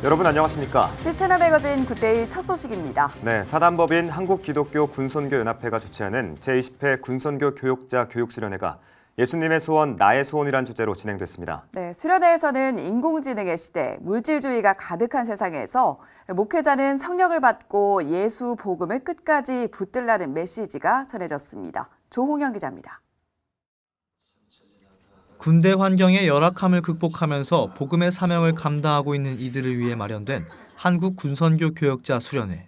여러분 안녕하십니까? 시체나 매거진 굿데이 첫 소식입니다. 네, 사단법인 한국기독교 군선교연합회가 주최하는 제20회 군선교 교육자 교육수련회가 예수님의 소원, 나의 소원이란 주제로 진행됐습니다. 네, 수련회에서는 인공지능의 시대, 물질주의가 가득한 세상에서 목회자는 성령을 받고 예수 복음을 끝까지 붙들라는 메시지가 전해졌습니다. 조홍영 기자입니다. 군대 환경의 열악함을 극복하면서 복음의 사명을 감당하고 있는 이들을 위해 마련된 한국 군선교 교역자 수련회.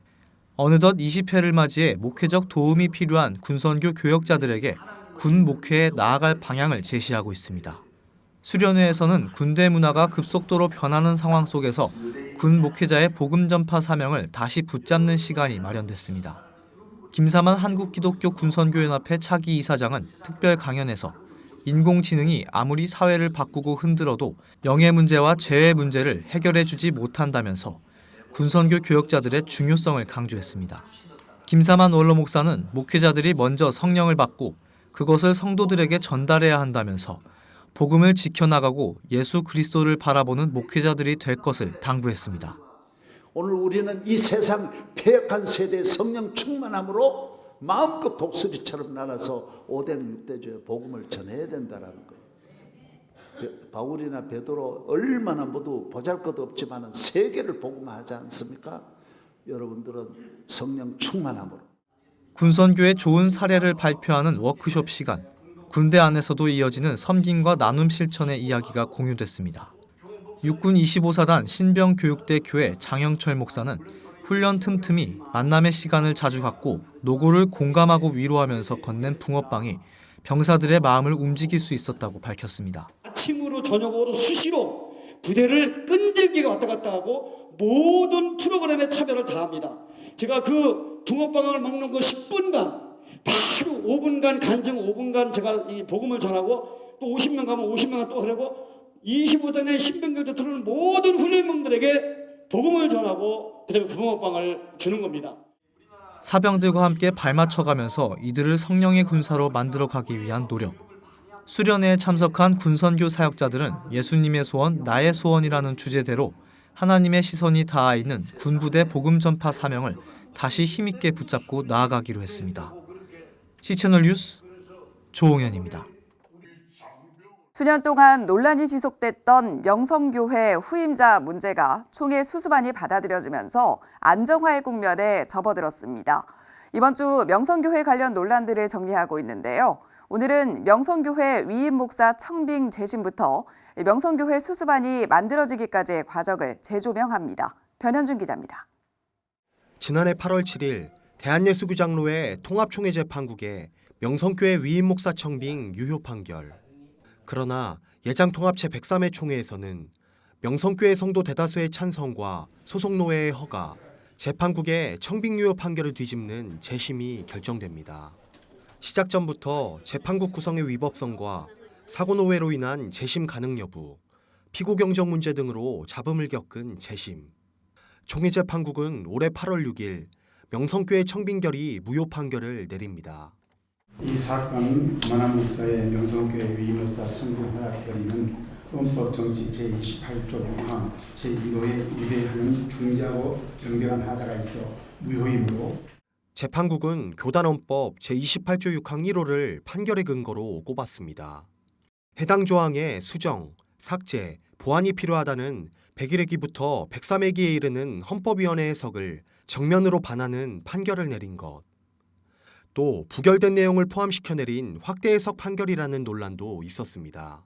어느덧 20회를 맞이해 목회적 도움이 필요한 군선교 교역자들에게 군 목회에 나아갈 방향을 제시하고 있습니다. 수련회에서는 군대 문화가 급속도로 변하는 상황 속에서 군 목회자의 복음 전파 사명을 다시 붙잡는 시간이 마련됐습니다. 김사만 한국기독교 군선교연합회 차기 이사장은 특별 강연에서 인공지능이 아무리 사회를 바꾸고 흔들어도 영예 문제와 죄의 문제를 해결해주지 못한다면서 군선교 교역자들의 중요성을 강조했습니다. 김사만 원로 목사는 목회자들이 먼저 성령을 받고 그것을 성도들에게 전달해야 한다면서 복음을 지켜나가고 예수 그리스도를 바라보는 목회자들이 될 것을 당부했습니다. 오늘 우리는 이 세상 패역한 세대의 성령 충만함으로 마음껏 독수리처럼 날아서 5대 6대주의 복음을 전해야 된다는 거예요. 바울이나 베드로 얼마나 모두 보잘것없지만 세계를 복음하지 않습니까? 여러분들은 성령 충만함으로. 군선교의 좋은 사례를 발표하는 워크숍 시간. 군대 안에서도 이어지는 섬김과 나눔 실천의 이야기가 공유됐습니다. 육군 25사단 신병교육대 교회 장영철 목사는 훈련 틈틈이 만남의 시간을 자주 갖고 노고를 공감하고 위로하면서 건넨 붕어빵이 병사들의 마음을 움직일 수 있었다고 밝혔습니다. 아침으로 저녁으로 수시로 부대를 끈질기게 왔다 갔다 하고 모든 프로그램에 참여를 다합니다. 제가 그 붕어빵을 먹는 그 10분간 바로 5분간 간증 5분간 제가 이 복음을 전하고 또 50명 가면 50명을 또 하려고 25단의 신병교도 들어오는 모든 훈련병들에게 복음을 전하고 그다음에 붕어빵을 주는 겁니다. 사병들과 함께 발맞춰가면서 이들을 성령의 군사로 만들어가기 위한 노력. 수련회에 참석한 군선교 사역자들은 예수님의 소원, 나의 소원이라는 주제대로 하나님의 시선이 닿아 있는 군부대 복음 전파 사명을 다시 힘있게 붙잡고 나아가기로 했습니다. C채널 뉴스 조홍현입니다. 수년 동안 논란이 지속됐던 명성교회 후임자 문제가 총회 수수반이 받아들여지면서 안정화의 국면에 접어들었습니다. 이번 주 명성교회 관련 논란들을 정리하고 있는데요. 오늘은 명성교회 위임 목사 청빙 재심부터 명성교회 수수반이 만들어지기까지의 과정을 재조명합니다. 변현준 기자입니다. 지난해 8월 7일 대한예수교장로회 통합총회 재판국에 명성교회 위임 목사 청빙 유효 판결. 그러나 예장통합체 103회 총회에서는 명성교회 성도 대다수의 찬성과 소속노회의 허가, 재판국의 청빙 유효 판결을 뒤집는 재심이 결정됩니다. 시작 전부터 재판국 구성의 위법성과 사고노회로 인한 재심 가능 여부, 피고 경정 문제 등으로 잡음을 겪은 재심. 총회 재판국은 올해 8월 6일 명성교회 청빙결이 무효 판결을 내립니다. 이 사건은 만한 목사의 명성교회 위임 목사 청빙 허락 결의는 헌법정지 제28조 6항 제1호에 위배하는 중대하고 정결한 하자가 있어 무효이므로 재판국은 교단헌법 제28조 6항 1호를 판결의 근거로 꼽았습니다. 해당 조항의 수정, 삭제, 보완이 필요하다는 101회기부터 103회기에 이르는 헌법위원회 해석을 정면으로 반하는 판결을 내린 것. 또 부결된 내용을 포함시켜 내린 확대 해석 판결이라는 논란도 있었습니다.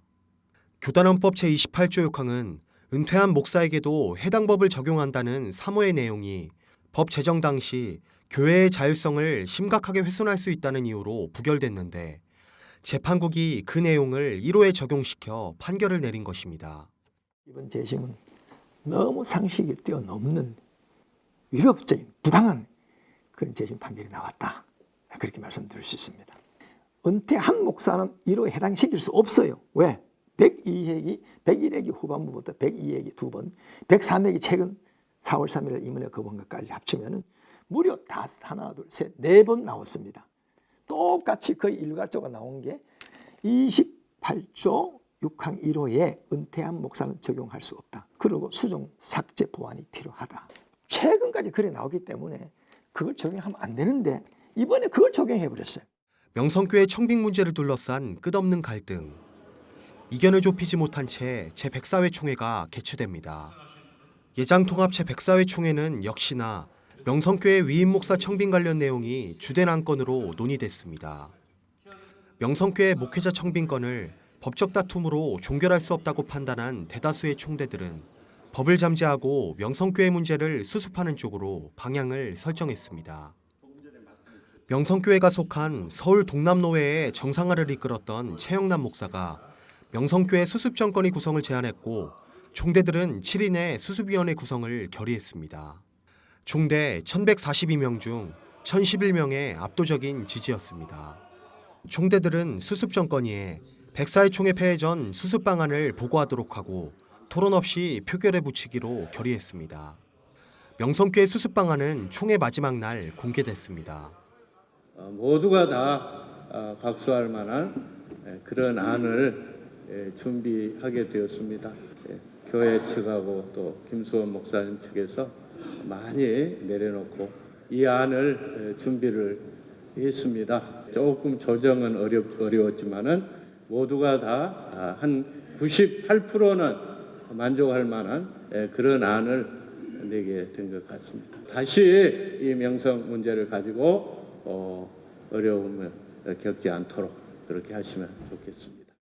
교단헌법 제28조 6항은 은퇴한 목사에게도 해당 법을 적용한다는 3호의 내용이 법 제정 당시 교회의 자율성을 심각하게 훼손할 수 있다는 이유로 부결됐는데 재판국이 그 내용을 1호에 적용시켜 판결을 내린 것입니다. 이번 재심은 너무 상식이 뛰어넘는 위법적인 부당한 그런 재심 판결이 나왔다. 그렇게 말씀드릴 수 있습니다. 은퇴한 목사는 1호에 해당시킬 수 없어요. 왜? 101회기 후반부부터 102회기 2번, 103회기 최근 4월 3일 임원회 거부한것까지 합치면 무려 하나, 둘, 셋, 4번 나왔습니다. 똑같이 거의 일괄조가 나온 게 28조 6항 1호에 은퇴한 목사는 적용할 수 없다. 그리고 수정 삭제 보완이 필요하다. 최근까지 그래 나오기 때문에 그걸 적용하면 안 되는데 이번에 그걸 적용해 버렸어요. 명성교회 청빙 문제를 둘러싼 끝없는 갈등. 이견을 좁히지 못한 채 제104회 총회가 개최됩니다. 예장통합 제104회 총회는 역시나 명성교회 위임 목사 청빙 관련 내용이 주된 안건으로 논의됐습니다. 명성교회 목회자 청빙건을 법적 다툼으로 종결할 수 없다고 판단한 대다수의 총대들은 법을 잠재하고 명성교회 문제를 수습하는 쪽으로 방향을 설정했습니다. 명성교회가 속한 서울 동남노회의 정상화를 이끌었던 최영남 목사가 명성교회 수습정권위 구성을 제안했고 총대들은 7인의 수습위원회 구성을 결의했습니다. 총대 1142명 중 1011명의 압도적인 지지였습니다. 총대들은 수습정권위에 104회 총회 폐회 전 수습 방안을 보고하도록 하고 토론 없이 표결에 붙이기로 결의했습니다. 명성교회 수습 방안은 총회 마지막 날 공개됐습니다. 모두가 다 박수할 만한 그런 안을 준비하게 되었습니다. 교회 측하고 또 김수원 목사님 측에서 많이 내려놓고 이 안을 준비를 했습니다. 조금 조정은 어려웠지만은 모두가 다 한 98%는 만족할 만한 그런 안을 내게 된 것 같습니다. 다시 이 명성 문제를 가지고 어려움을 겪지 않도록 그렇게 하시면 좋겠습니다.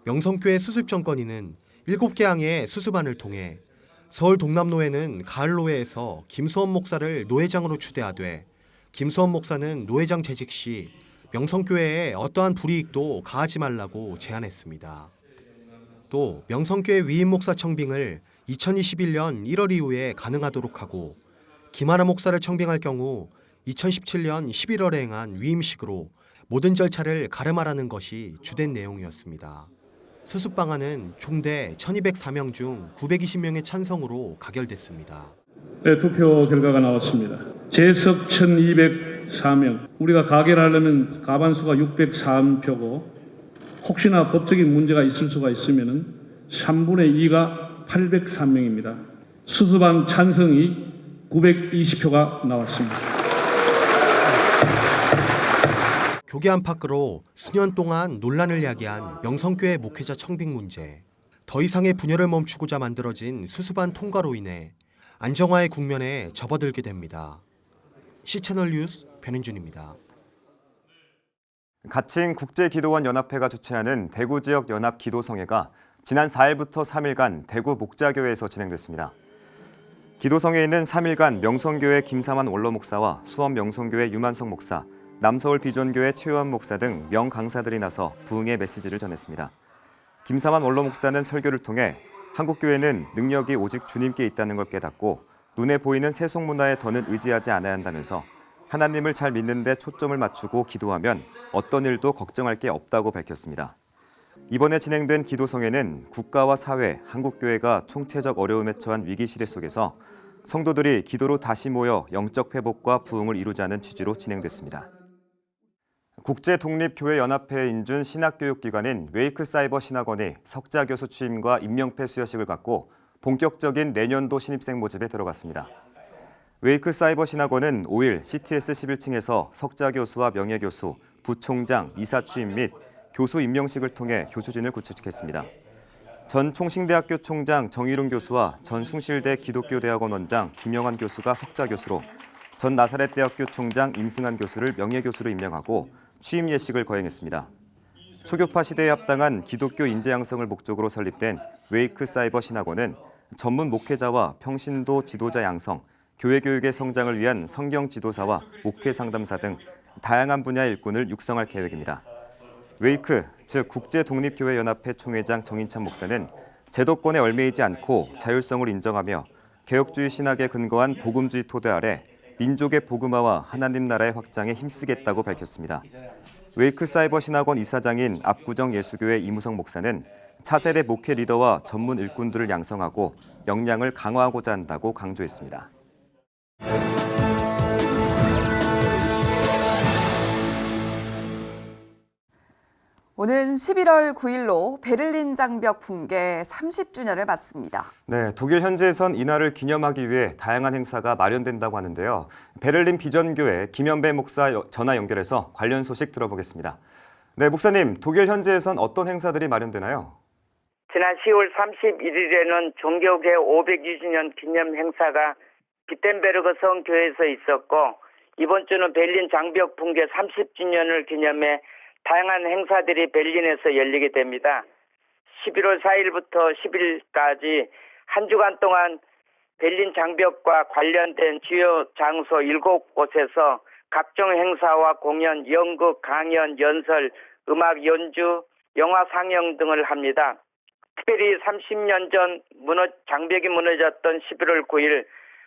명성교회 수습정권위는 7개 항의 수습안을 통해 서울 동남노회는 가을노회에서 김수원 목사를 노회장으로 추대하되 김수원 목사는 노회장 재직 시 명성교회에 어떠한 불이익도 가하지 말라고 제안했습니다. 또 명성교회 위임 목사 청빙을 2021년 1월 이후에 가능하도록 하고 김하나 목사를 청빙할 경우 2017년 11월에 행한 위임식으로 모든 절차를 가름하라는 것이 주된 내용이었습니다. 수습 방안은 총대 1204명 중 920명의 찬성으로 가결됐습니다. 네, 투표 결과가 나왔습니다. 재석 1204명. 우리가 가결하려면 가반수가 603표고 혹시나 법적인 문제가 있을 수가 있으면 3분의 2가 803명입니다. 수습안 찬성이 920표가 나왔습니다. 교계 안팎으로 수년 동안 논란을 야기한 명성교회 목회자 청빙 문제. 더 이상의 분열을 멈추고자 만들어진 수습안 통과로 인해 안정화의 국면에 접어들게 됩니다. C채널 뉴스 변인준입니다. 가칭 국제기도원 연합회가 주최하는 대구 지역 연합 기도성회가 지난 4일부터 3일간 대구 목자교회에서 진행됐습니다. 기도성회에는 3일간 명성교회 김삼환 원로 목사와 수원 명성교회 유만석 목사, 남서울 비전교회 최요한 목사 등 명강사들이 나서 부흥의 메시지를 전했습니다. 김삼환 원로 목사는 설교를 통해 한국교회는 능력이 오직 주님께 있다는 걸 깨닫고 눈에 보이는 세속 문화에 더는 의지하지 않아야 한다면서 하나님을 잘 믿는 데 초점을 맞추고 기도하면 어떤 일도 걱정할 게 없다고 밝혔습니다. 이번에 진행된 기도성회는 국가와 사회, 한국교회가 총체적 어려움에 처한 위기시대 속에서 성도들이 기도로 다시 모여 영적 회복과 부흥을 이루자는 취지로 진행됐습니다. 국제독립교회연합회에 인준 신학교육기관인 웨이크사이버신학원이 석자교수 취임과 임명패 수여식을 갖고 본격적인 내년도 신입생 모집에 들어갔습니다. 웨이크사이버신학원은 5일 CTS 11층에서 석자교수와 명예교수, 부총장, 이사 취임 및 교수 임명식을 통해 교수진을 구축했습니다. 전 총신대학교 총장 정일훈 교수와 전 숭실대 기독교대학원 원장 김영환 교수가 석자교수로 전 나사렛대학교 총장 임승환 교수를 명예교수로 임명하고 취임 예식을 거행했습니다. 초교파 시대에 합당한 기독교 인재 양성을 목적으로 설립된 웨이크 사이버 신학원은 전문 목회자와 평신도 지도자 양성, 교회 교육의 성장을 위한 성경 지도사와 목회 상담사 등 다양한 분야의 일꾼을 육성할 계획입니다. 웨이크, 즉 국제독립교회연합회 총회장 정인찬 목사는 제도권에 얽매이지 않고 자율성을 인정하며 개혁주의 신학에 근거한 복음주의 토대 아래 민족의 복음화와 하나님 나라의 확장에 힘쓰겠다고 밝혔습니다. 웨이크 사이버 신학원 이사장인 압구정 예수교회 이무성 목사는 차세대 목회 리더와 전문 일꾼들을 양성하고 역량을 강화하고자 한다고 강조했습니다. 오는 11월 9일로 베를린 장벽 붕괴 30주년을 맞습니다. 네, 독일 현지에선 이날을 기념하기 위해 다양한 행사가 마련된다고 하는데요. 베를린 비전교회 김연배 목사 전화 연결해서 관련 소식 들어보겠습니다. 네, 목사님, 독일 현지에선 어떤 행사들이 마련되나요? 지난 10월 31일에는 종교계 520년 기념 행사가 비텐베르그 성교회에서 있었고, 이번 주는 베를린 장벽 붕괴 30주년을 기념해 다양한 행사들이 베를린에서 열리게 됩니다. 11월 4일부터 10일까지 한 주간 동안 베를린 장벽과 관련된 주요 장소 7곳에서 각종 행사와 공연, 연극, 강연, 연설, 음악 연주, 영화 상영 등을 합니다. 특별히 30년 전 장벽이 무너졌던 11월 9일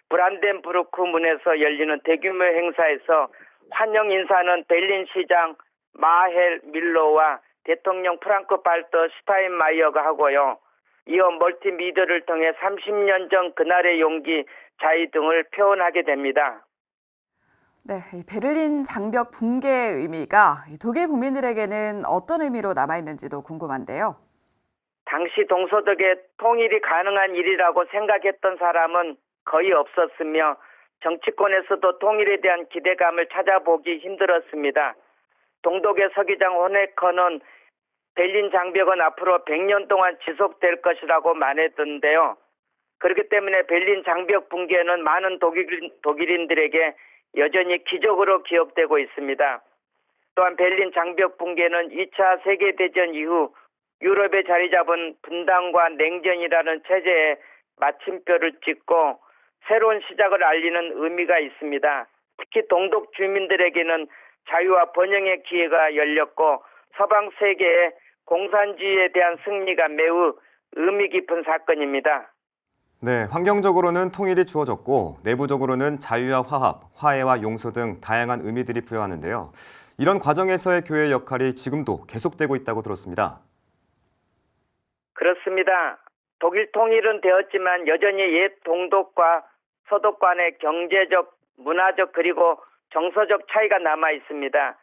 브란덴부르크 문에서 열리는 대규모 행사에서 환영 인사는 베를린 시장 마헬 밀로와 대통령 프랑크 발터 슈타인마이어가 하고요. 이어 멀티미디어를 통해 30년 전 그날의 용기, 자유 등을 표현하게 됩니다. 네, 이 베를린 장벽 붕괴의 의미가 독일 국민들에게는 어떤 의미로 남아있는지도 궁금한데요. 당시 동서독의 통일이 가능한 일이라고 생각했던 사람은 거의 없었으며 정치권에서도 통일에 대한 기대감을 찾아보기 힘들었습니다. 동독의 서기장 호네커는 베를린 장벽은 앞으로 100년 동안 지속될 것이라고 말했던데요. 그렇기 때문에 베를린 장벽 붕괴는 많은 독일인들에게 여전히 기적으로 기억되고 있습니다. 또한 베를린 장벽 붕괴는 2차 세계대전 이후 유럽에 자리 잡은 분단과 냉전이라는 체제에 마침표를 찍고 새로운 시작을 알리는 의미가 있습니다. 특히 동독 주민들에게는 자유와 번영의 기회가 열렸고 서방 세계의 공산주의에 대한 승리가 매우 의미 깊은 사건입니다. 네, 환경적으로는 통일이 주어졌고 내부적으로는 자유와 화합, 화해와 용서 등 다양한 의미들이 부여하는데요. 이런 과정에서의 교회의 역할이 지금도 계속되고 있다고 들었습니다. 그렇습니다. 독일 통일은 되었지만 여전히 옛 동독과 서독 간의 경제적, 문화적 그리고 정서적 차이가 남아 있습니다.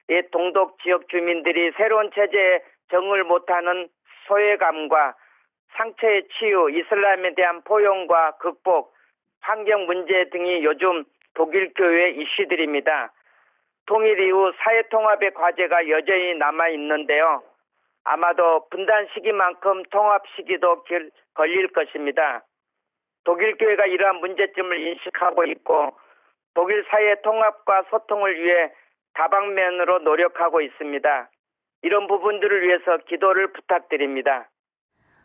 옛 동독 지역 주민들이 새로운 체제에 적응을 못하는 소외감과 상처의 치유, 이슬람에 대한 포용과 극복, 환경 문제 등이 요즘 독일 교회의 이슈들입니다. 통일 이후 사회 통합의 과제가 여전히 남아 있는데요. 아마도 분단 시기만큼 통합 시기도 걸릴 것입니다. 독일 교회가 이러한 문제점을 인식하고 있고 독일 사회 통합과 소통을 위해 다방면으로 노력하고 있습니다. 이런 부분들을 위해서 기도를 부탁드립니다.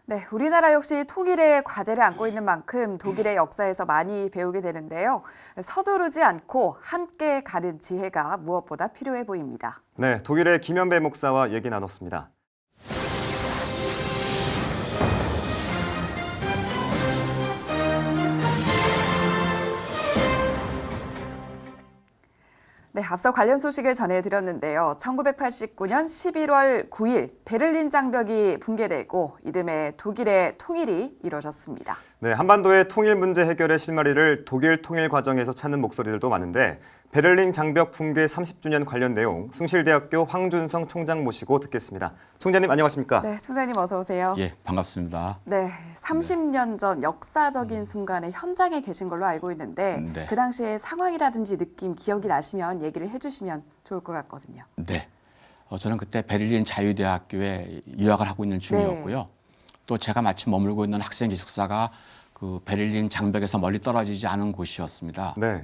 네, 우리나라 역시 통일의 과제를 안고 있는 만큼 독일의 역사에서 많이 배우게 되는데요. 서두르지 않고 함께 가는 지혜가 무엇보다 필요해 보입니다. 네, 독일의 김연배 목사와 얘기 나눴습니다. 네, 앞서 관련 소식을 전해드렸는데요. 1989년 11월 9일 베를린 장벽이 붕괴되고 이듬해 독일의 통일이 이루어졌습니다. 네, 한반도의 통일 문제 해결의 실마리를 독일 통일 과정에서 찾는 목소리들도 많은데 베를린 장벽 붕괴 30주년 관련 내용 숭실대학교 황준성 총장 모시고 듣겠습니다. 총장님 안녕하십니까? 네, 총장님 어서 오세요. 예, 반갑습니다. 네, 30년 전 역사적인 순간에 현장에 계신 걸로 알고 있는데 네. 그 당시의 상황이라든지 느낌, 기억이 나시면 얘기를 해주시면 좋을 것 같거든요. 네, 저는 그때 베를린 자유대학교에 유학을 하고 있는 중이었고요. 또 제가 마침 머물고 있는 학생 기숙사가 그 베를린 장벽에서 멀리 떨어지지 않은 곳이었습니다. 네.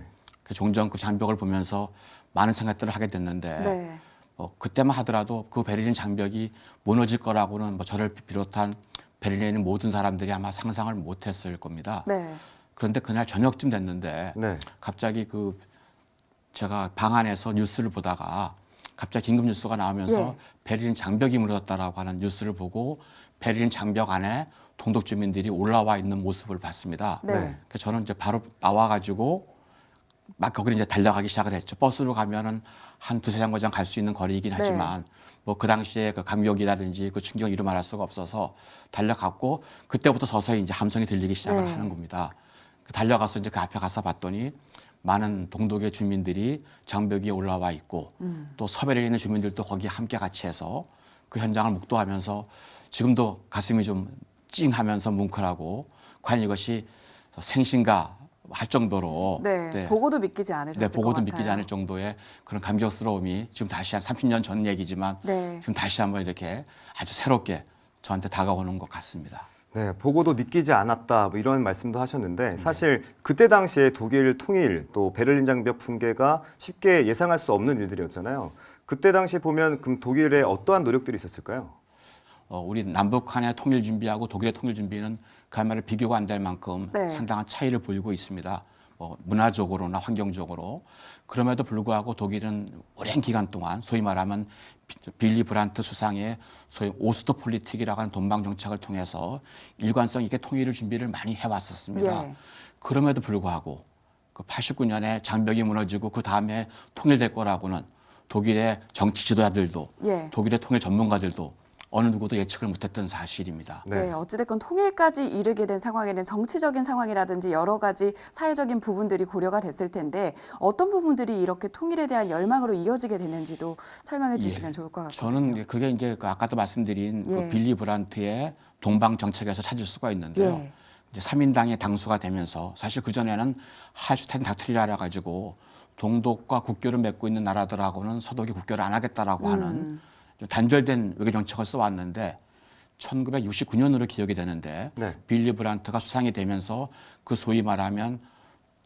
종종 그 장벽을 보면서 많은 생각들을 하게 됐는데 그때만 하더라도 그 베를린 장벽이 무너질 거라고는 저를 비롯한 베를린에 있는 모든 사람들이 아마 상상을 못했을 겁니다. 네. 그런데 그날 저녁쯤 됐는데 갑자기 제가 방 안에서 뉴스를 보다가 갑자기 긴급 뉴스가 나오면서 베를린 장벽이 무너졌다라고 하는 뉴스를 보고 베를린 장벽 안에 동독 주민들이 올라와 있는 모습을 봤습니다. 그래서 저는 이제 바로 나와가지고 막 거기를 이제 달려가기 시작을 했죠. 버스로 가면은 한 두세 정거장 갈 수 있는 거리이긴 하지만 그 당시에 그 감격이라든지 그 충격을 이루 말할 수가 없어서 달려갔고 그때부터 서서히 이제 함성이 들리기 시작을 하는 겁니다. 달려가서 이제 그 앞에 가서 봤더니 많은 동독의 주민들이 장벽 위에 올라와 있고 또 서베를린에 있는 주민들도 거기에 함께 같이 해서 그 현장을 목도하면서 지금도 가슴이 좀 찡하면서 뭉클하고 과연 이것이 생신가 할 정도로 네, 보고도 믿기지 않으셨을 것 보고도 같아요. 믿기지 않을 정도의 그런 감격스러움이 지금 다시 한 30년 전 얘기지만 네. 지금 다시 한번 이렇게 아주 새롭게 저한테 다가오는 것 같습니다. 네, 보고도 믿기지 않았다 뭐 이런 말씀도 하셨는데 사실 그때 당시에 독일 통일 또 베를린 장벽 붕괴가 쉽게 예상할 수 없는 일들이었잖아요. 그때 당시 보면 그럼 독일에 어떠한 노력들이 있었을까요? 우리 남북한의 통일 준비하고 독일의 통일 준비는 그야말로 비교가 안 될 만큼 네. 상당한 차이를 보이고 있습니다. 문화적으로나 환경적으로. 그럼에도 불구하고 독일은 오랜 기간 동안 소위 말하면 빌리 브란트 수상의 소위 오스트폴리틱이라고 하는 동방 정책을 통해서 일관성 있게 통일을 준비를 많이 해왔었습니다. 예. 그럼에도 불구하고 그 89년에 장벽이 무너지고 그 다음에 통일될 거라고는 독일의 정치 지도자들도 예. 독일의 통일 전문가들도 어느 누구도 예측을 못했던 사실입니다. 네, 어찌됐건 통일까지 이르게 된 상황에는 정치적인 상황이라든지 여러 가지 사회적인 부분들이 고려가 됐을 텐데 어떤 부분들이 이렇게 통일에 대한 열망으로 이어지게 됐는지도 설명해 주시면 좋을 것 같거든요. 저는 그게 이제 아까도 말씀드린 그 빌리 브란트의 동방 정책에서 찾을 수가 있는데요. 이제 3인당의 당수가 되면서 사실 그전에는 할슈타인 닥트리나라 가지고 동독과 국교를 맺고 있는 나라들하고는 서독이 국교를 안 하겠다라고 하는 단절된 외교 정책을 써왔는데 1969년으로 기억이 되는데 빌리 브란트가 수상이 되면서 그 소위 말하면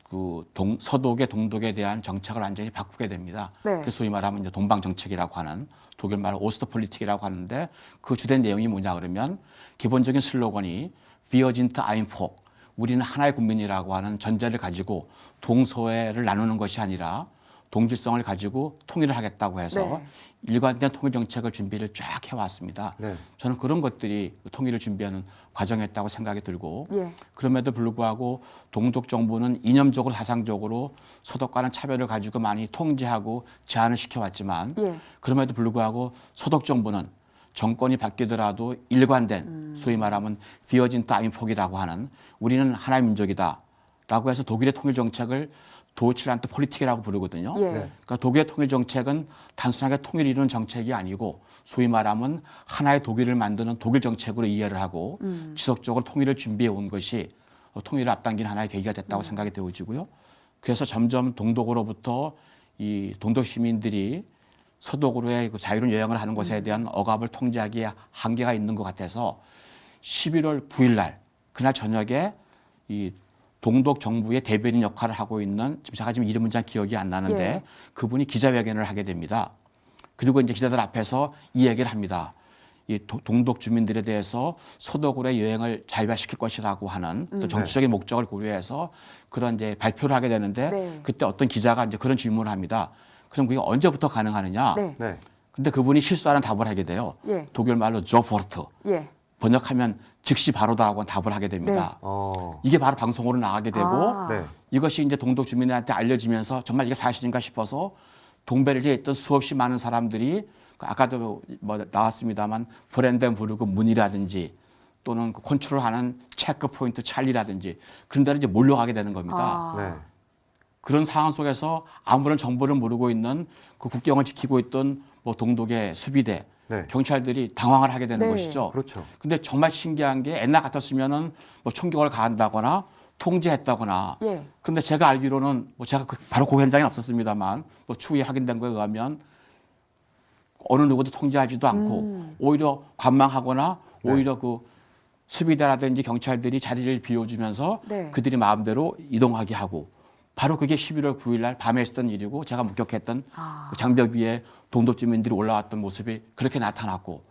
그 서독의 동독에 대한 정책을 완전히 바꾸게 됩니다. 그 소위 말하면 이제 동방 정책이라고 하는 독일 말로 오스트폴리틱이라고 하는데 그 주된 내용이 뭐냐 그러면 기본적인 슬로건이 Wir sind ein Volk, 우리는 하나의 국민이라고 하는 전제를 가지고 동서해를 나누는 것이 아니라 동질성을 가지고 통일을 하겠다고 해서 일관된 통일 정책을 준비를 쫙 해왔습니다. 저는 그런 것들이 통일을 준비하는 과정이었다고 생각이 들고 그럼에도 불구하고 동독 정부는 이념적으로 사상적으로 서독과는 차별을 가지고 많이 통제하고 제한을 시켜왔지만 그럼에도 불구하고 서독 정부는 정권이 바뀌더라도 일관된 소위 말하면 비어진 타임폭이라고 하는 우리는 하나의 민족이다라고 해서 독일의 통일 정책을 도이칠란드 폴리틱이라고 부르거든요. 그러니까 독일의 통일 정책은 단순하게 통일을 이루는 정책이 아니고 소위 말하면 하나의 독일을 만드는 독일 정책으로 이해를 하고 지속적으로 통일을 준비해 온 것이 통일을 앞당긴 하나의 계기가 됐다고 생각이 되어지고요. 그래서 점점 동독으로부터 이 동독 시민들이 서독으로의 그 자유로운 여행을 하는 것에 대한 억압을 통제하기에 한계가 있는 것 같아서 11월 9일 날 그날 저녁에 이 동독 정부의 대변인 역할을 하고 있는 제가 지금 이름은 잘 기억이 안 나는데 그분이 기자회견을 하게 됩니다. 그리고 이제 기자들 앞에서 이 얘기를 합니다. 이 동독 주민들에 대해서 서독으로의 여행을 자유화시킬 것이라고 하는 또 정치적인 목적을 고려해서 그런 이제 발표를 하게 되는데 그때 어떤 기자가 이제 그런 질문을 합니다. 그럼 그게 언제부터 가능하느냐? 근데 그분이 실수하는 답을 하게 돼요. 독일 말로 조포르트. 번역하면 즉시 바로다라고 답을 하게 됩니다. 이게 바로 방송으로 나가게 되고 이것이 이제 동독 주민들한테 알려지면서 정말 이게 사실인가 싶어서 동베를리에 있던 수없이 많은 사람들이 아까도 뭐 나왔습니다만 브랜덴부르크 문이라든지 또는 컨트롤하는 체크포인트 찰리라든지 그런 데로 이제 몰려가게 되는 겁니다. 그런 상황 속에서 아무런 정보를 모르고 있는 그 국경을 지키고 있던 뭐 동독의 수비대 경찰들이 당황을 하게 되는 것이죠. 그렇죠. 근데 정말 신기한 게 옛날 같았으면은 뭐 총격을 가한다거나 통제했다거나. 근데 제가 알기로는 뭐 제가 바로 그 현장에 없었습니다만 뭐 추후에 확인된 거에 의하면 어느 누구도 통제하지도 않고 오히려 관망하거나 오히려 그 수비대라든지 경찰들이 자리를 비워주면서 그들이 마음대로 이동하게 하고 바로 그게 11월 9일 날 밤에 있었던 일이고 제가 목격했던 그 장벽 위에 동독 주민들이 올라왔던 모습이 그렇게 나타났고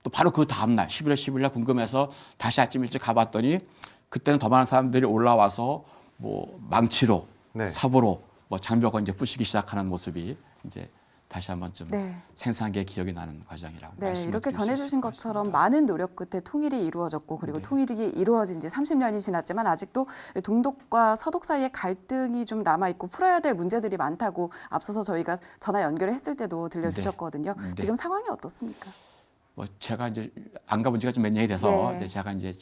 또 바로 그 다음 날 11월 10일 날 궁금해서 다시 아침 일찍 가봤더니 그때는 더 많은 사람들이 올라와서 뭐 망치로 삽으로 뭐 장벽을 이제 부시기 시작하는 모습이 이제 다시 한번 좀 생생한 게 기억이 나는 과정이라고 말씀을 이렇게 전해주신 것처럼 많은 노력 끝에 통일이 이루어졌고 그리고 통일이 이루어진 지 30년이 지났지만 아직도 동독과 서독 사이의 갈등이 좀 남아있고 풀어야 될 문제들이 많다고 앞서서 저희가 전화 연결을 했을 때도 들려주셨거든요. 지금 상황이 어떻습니까? 뭐 제가 이제 안 가본 지가 좀 몇 년이 돼서 제가 이제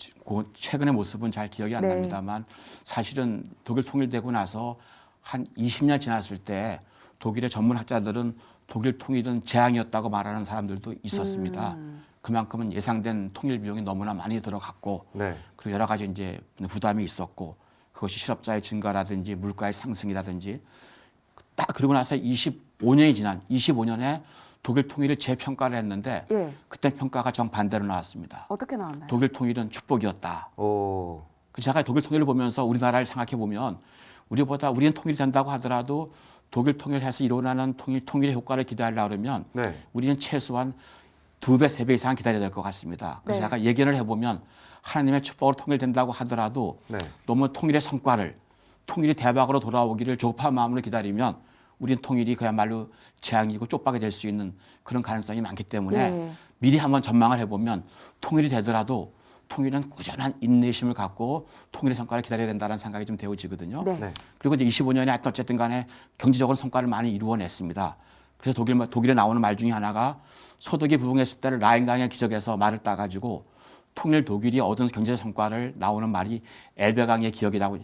최근의 모습은 잘 기억이 안 납니다만 사실은 독일 통일되고 나서 한 20년 지났을 때 독일의 전문 학자들은 독일 통일은 재앙이었다고 말하는 사람들도 있었습니다. 그만큼은 예상된 통일 비용이 너무나 많이 들어갔고 네. 그리고 여러 가지 이제 부담이 있었고 그것이 실업자의 증가라든지 물가의 상승이라든지 딱 그러고 나서 25년이 지난 25년에 독일 통일을 재평가를 했는데 예. 그때 평가가 정반대로 나왔습니다. 어떻게 나왔나요? 독일 통일은 축복이었다. 오. 제가 독일 통일을 보면서 우리나라를 생각해 보면 우리는 통일이 된다고 하더라도 독일 통일해서 일어나는 통일의 효과를 기대하려고 그러면 네. 우리는 최소한 2배, 3배 이상 기다려야 될 것 같습니다. 그래서 네. 제가 예견을 해보면 하나님의 축복으로 통일된다고 하더라도 네. 너무 통일의 성과를 통일이 대박으로 돌아오기를 조급한 마음으로 기다리면 우리는 통일이 그야말로 재앙이고 쪽박이 될 수 있는 그런 가능성이 많기 때문에 예. 미리 한번 전망을 해보면 통일이 되더라도 통일은 꾸준한 인내심을 갖고 통일의 성과를 기다려야 된다는 생각이 좀 되어지거든요. 네. 네. 그리고 이제 25년에 어쨌든 간에 경제적으로 성과를 많이 이루어냈습니다. 그래서 독일에 나오는 말 중에 하나가 소득이 부흥했을 때를 라인강의 기적에서 말을 따가지고 통일 독일이 얻은 경제 성과를 나오는 말이 엘베강의 기적이라고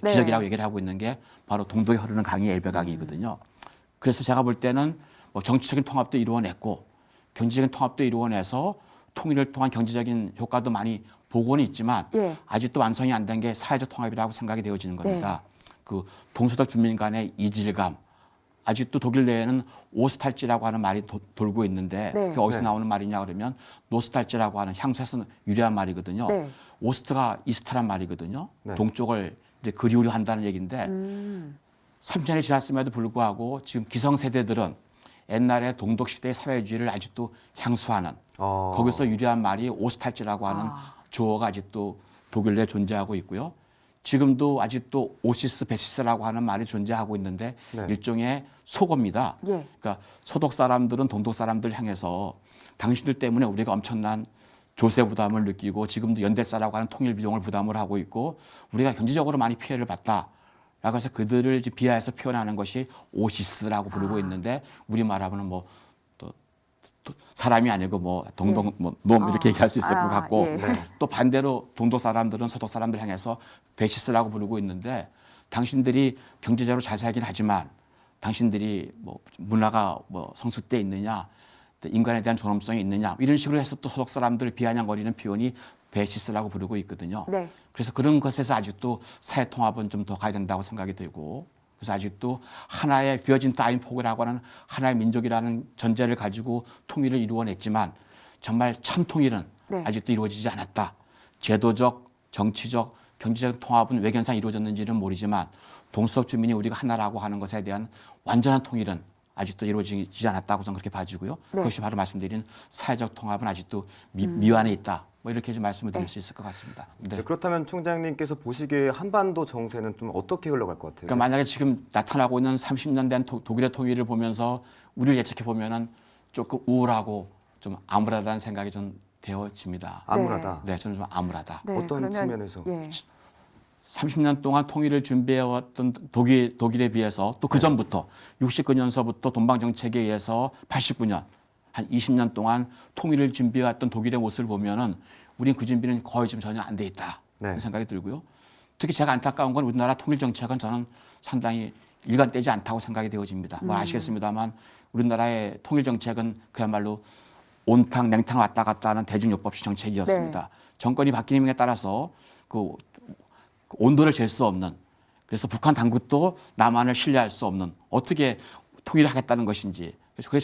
얘기를 하고 있는 게 바로 동독에 흐르는 강이 엘베강이거든요. 그래서 제가 볼 때는 뭐 정치적인 통합도 이루어냈고 경제적인 통합도 이루어내서 통일을 통한 경제적인 효과도 많이 보고는 있지만 예. 아직도 완성이 안 된 게 사회적 통합이라고 생각이 되어지는 겁니다. 그 동서독 주민 간의 이질감, 아직도 독일 내에는 오스탈지라고 하는 말이 돌고 있는데 네. 그게 어디서 네. 나오는 말이냐 그러면 노스탈지라고 하는 향수에서 유래한 말이거든요. 네. 오스트가 이스트란 말이거든요. 네. 동쪽을 이제 그리우려 한다는 얘기인데 30년이 지났음에도 불구하고 지금 기성세대들은 옛날에 동독시대의 사회주의를 아직도 향수하는 거기서 유래한 말이 오스탈지라고 하는 조어가 아직도 독일 내에 존재하고 있고요. 지금도 아직도 오시스 베시스라고 하는 말이 존재하고 있는데 네. 일종의 속어입니다. 예. 그러니까 소독 사람들은 동독 사람들 향해서 당신들 때문에 우리가 엄청난 조세 부담을 느끼고 지금도 연대사라고 하는 통일 비용을 부담을 하고 있고 우리가 경제적으로 많이 피해를 봤다. 라고 해서 그들을 이제 비하해서 표현하는 것이 오시스라고 부르고 있는데 우리말하고는 뭐 또 사람이 아니고 뭐 동독 뭐 놈 이렇게 얘기할 수 있을 것 같고 예. 또 반대로 동독 사람들은 서독 사람들 향해서 베시스라고 부르고 있는데 당신들이 경제적으로 잘 살긴 하지만 당신들이 뭐 문화가 뭐 성숙돼 있느냐 인간에 대한 존엄성이 있느냐 이런 식으로 해서 또 서독 사람들을 비아냥거리는 표현이 베시스라고 부르고 있거든요. 네. 그래서 그런 것에서 아직도 사회 통합은 좀 더 가야 된다고 생각이 되고 그래서 아직도 하나의 비어진 타임포그라고 하는 하나의 민족이라는 전제를 가지고 통일을 이루어냈지만 정말 참 통일은 네. 아직도 이루어지지 않았다. 제도적, 정치적, 경제적 통합은 외견상 이루어졌는지는 모르지만 동서독 주민이 우리가 하나라고 하는 것에 대한 완전한 통일은 아직도 이루어지지 않았다고 저는 그렇게 봐지고요. 네. 그것이 바로 말씀드린 사회적 통합은 아직도 미완에 있다. 뭐 이렇게 좀 말씀을 드릴 수 있을 것 같습니다. 네. 네, 그렇다면 총장님께서 보시기에 한반도 정세는 좀 어떻게 흘러갈 것 같아요? 그러니까 만약에 지금 나타나고 있는 30년 된 독일의 통일을 보면서 우리를 예측해 보면은 조금 우울하고 좀 암울하다는 생각이 좀 되어집니다. 암울하다. 네, 저는 좀 암울하다. 네, 어떤 그러면, 측면에서? 예. 30년 동안 통일을 준비해왔던 독일에 비해서 또 그 전부터 69년서부터 동방 정책에 의해서 89년 한 20년 동안 통일을 준비해왔던 독일의 모습을 보면은 우린 그 준비는 거의 좀 전혀 안 돼 있다. 네. 그런 생각이 들고요. 특히 제가 안타까운 건 우리나라 통일 정책은 저는 상당히 일관되지 않다고 생각이 되어집니다. 뭐 아시겠습니다만 우리나라의 통일 정책은 그야말로 온탕 냉탕 왔다 갔다 하는 대중요법식 정책이었습니다. 네. 정권이 바뀌는 에 따라서 그 온도를 잴 수 없는 그래서 북한 당국도 남한을 신뢰할 수 없는 어떻게 통일을 하겠다는 것인지 그래서 그게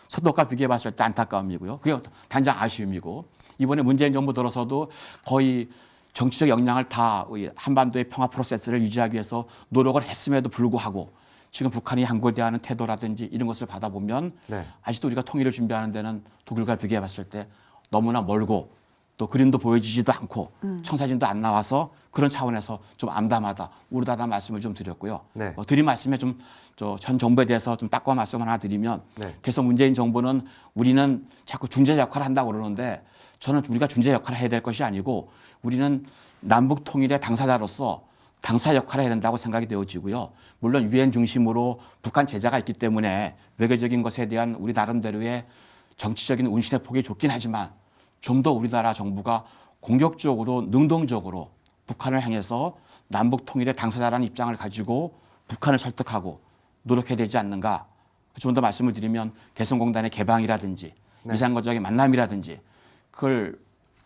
서독과 비교해 봤을 때 안타까움이고요. 그게 단장 아쉬움이고 이번에 문재인 정부 들어서도 거의 정치적 역량을 다 한반도의 평화 프로세스를 유지하기 위해서 노력을 했음에도 불구하고 지금 북한이 항골대하는 태도라든지 이런 것을 받아보면 네. 아직도 우리가 통일을 준비하는 데는 독일과 비교해 봤을 때 너무나 멀고 또 그림도 보여지지도 않고 청사진도 안 나와서 그런 차원에서 좀 암담하다, 우울하다는 말씀을 좀 드렸고요. 네. 드린 말씀에 좀 전 정부에 대해서 좀 따끔한 말씀 하나 드리면 네. 그래서 문재인 정부는 우리는 자꾸 중재 역할을 한다고 그러는데 저는 우리가 중재 역할을 해야 될 것이 아니고 우리는 남북 통일의 당사자로서 당사 역할을 해야 된다고 생각이 되어지고요. 물론 유엔 중심으로 북한 제재가 있기 때문에 외교적인 것에 대한 우리 나름대로의 정치적인 운신의 폭이 좁긴 하지만 좀 더 우리나라 정부가 공격적으로 능동적으로 북한을 향해서 남북 통일의 당사자라는 입장을 가지고 북한을 설득하고 노력해야 되지 않는가 좀 더 말씀을 드리면 개성공단의 개방이라든지 이상가족의 만남이라든지 그걸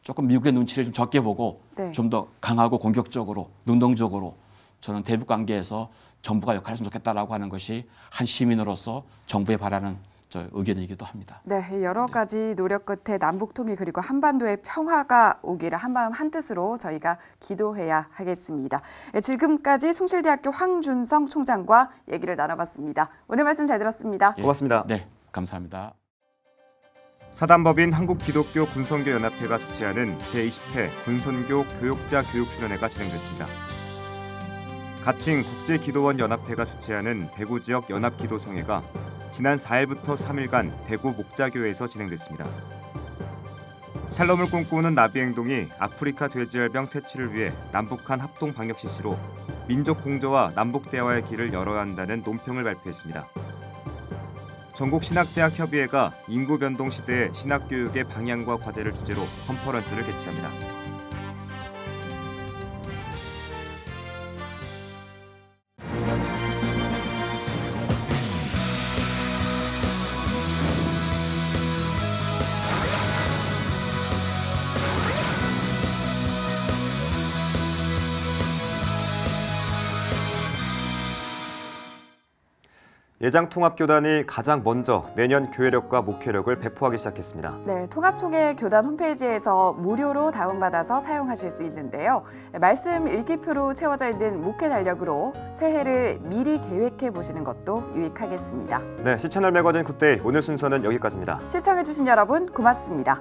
조금 미국의 눈치를 좀 적게 보고 좀 더 강하고 공격적으로 능동적으로 저는 대북 관계에서 정부가 역할을 했으면 좋겠다라고 하는 것이 한 시민으로서 정부에 바라는 저 의견이기도 합니다. 네, 여러 가지 노력 끝에 남북 통일 그리고 한반도의 평화가 오기를 한마음 한뜻으로 저희가 기도해야 하겠습니다. 지금까지 숭실대학교 황준성 총장과 얘기를 나눠봤습니다. 오늘 말씀 잘 들었습니다. 고맙습니다. 네, 감사합니다. 사단법인 한국기독교 군선교연합회가 주최하는 제20회 군선교 교육자 교육수련회가 진행됐습니다. 가칭 국제기도원 연합회가 주최하는 대구 지역 연합기도성회가 지난 4일부터 3일간 대구 목자교회에서 진행됐습니다. 샬롬을 꿈꾸는 나비행동이 아프리카 돼지열병 퇴치를 위해 남북한 합동 방역 실시로 민족 공조와 남북 대화의 길을 열어야 한다는 논평을 발표했습니다. 전국신학대학협의회가 인구 변동 시대의 신학교육의 방향과 과제를 주제로 컨퍼런스를 개최합니다. 예장통합교단이 가장 먼저 내년 교회력과 목회력을 배포하기 시작했습니다. 네, 통합총회 교단 홈페이지에서 무료로 다운받아서 사용하실 수 있는데요. 말씀 읽기표로 채워져 있는 목회 달력으로 새해를 미리 계획해 보시는 것도 유익하겠습니다. 네, 시채널 매거진 굿데이 오늘 순서는 여기까지입니다. 시청해주신 여러분 고맙습니다.